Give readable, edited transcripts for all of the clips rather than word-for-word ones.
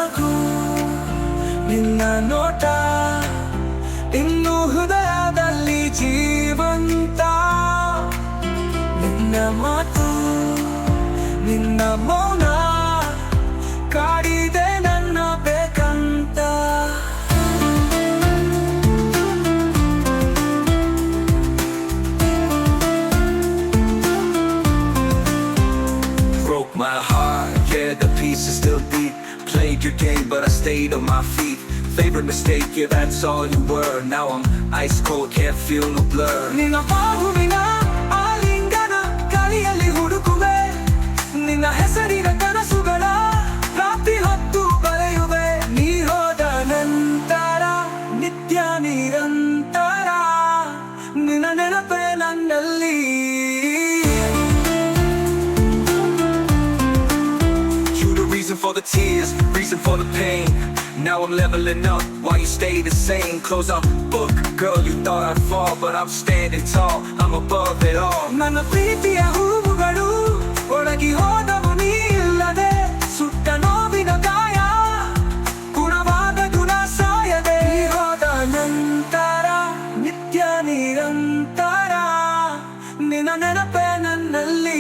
ನಗು ನಿನ್ನ ನೋಟ ಇನ್ನು ಹೃದಯದಲ್ಲಿ ಜೀವಂತ. ನಿನ್ನ ಮಾತು ನಿನ್ನ ಮೌನ ಕಾಡಿದೆ ನನ್ನ ಬೇಕಂತ. Broke my heart, yeah, the pieces still deep. Played your game, but I stayed on my feet. Favorite mistake, yeah, that's all you were. Now I'm ice cold, can't feel no blur. ನಿನ್ನ ಬಾಹುವಿನ ಆಲಿಂಗನ ಗಾಳಿಯಲ್ಲಿ ಹುಡುಕುವೆ, ನಿನ್ನ ಹೆಸರಿನ ಕನಸುಗಳ ರಾತ್ರಿ ಹೊತ್ತು ಬರೆಯುವೆ. ನೀ ಹೋದ ನಂತರ ನಿತ್ಯ ನಿರಂತರ ನಿನ್ನ ನೆನಪೇ ನನ್ನಲ್ಲಿ. Reason for the tears, reason for the pain. Now I'm leveling up while you stay the same. Close up book, girl, you thought I'd fall, but I'm standing tall, I'm above it all. ನನ್ನ ಪ್ರೀತಿಯ ಹೂವುಗಳು ಒಣಗಿ ಹೋದವು ನೀ ಇಲ್ಲದೆ, ಸುಟ್ಟ ನೋವಿನ ಗಾಯ ಗುಣವಾಗದು ನಾ ಸಾಯದೆ. ನೀ ಹೋದ ನಂತರ ನಿತ್ಯ ನಿರಂತರ ನಿನ್ನ ನೆನಪೇ ನನ್ನಲ್ಲಿ.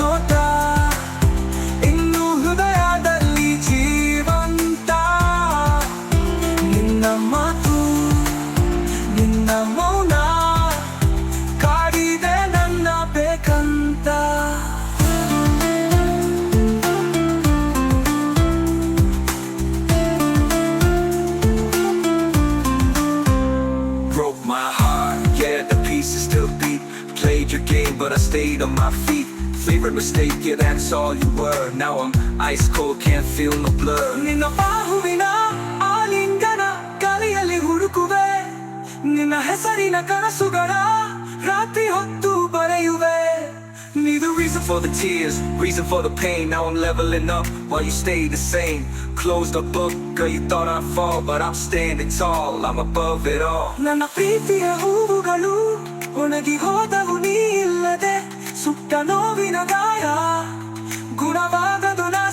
ನೋಟ ಇನ್ನು ಹೃದಯದಲ್ಲಿ ಜೀವಂತ. ನಿನ್ನ ಮಾತು ನಿನ್ನ ಮೌನ ಕಾಡಿದೆ ನನ್ನ ಬೇಕಂತ. Broke my heart, yeah, the pieces still beat. Played your game, but I stayed on my feet. Favorite mistake, yeah, that's all you were. Now I'm ice cold, can't feel no blur. ನಿನ್ನ ಬಾಹುವಿನ ಆಲಿಂಗನ ಗಾಳಿಯಲ್ಲಿ ಹುಡುಕುವೆ, ನಿನ್ನ ಹೆಸರಿನ ಕನಸುಗಳ ರಾತ್ರಿ ಹೊತ್ತು ಬರೆಯುವೆ. Need the reason for the tears, reason for the pain. Now I'm leveling up while you stay the same. Closed the book, girl, you thought I'd fall, but I'm standing tall, I'm above it all. ನನ್ನ ಪ್ರೀತಿಯ ಹೂವುಗಳು ಒಣಗಿ ಹೋದವು ನೀ ಇಲ್ಲದೆ, ಸುಟ್ಟ ನೋವಿನ ಗಾಯ ಗುಣವಾಗದು ನಾ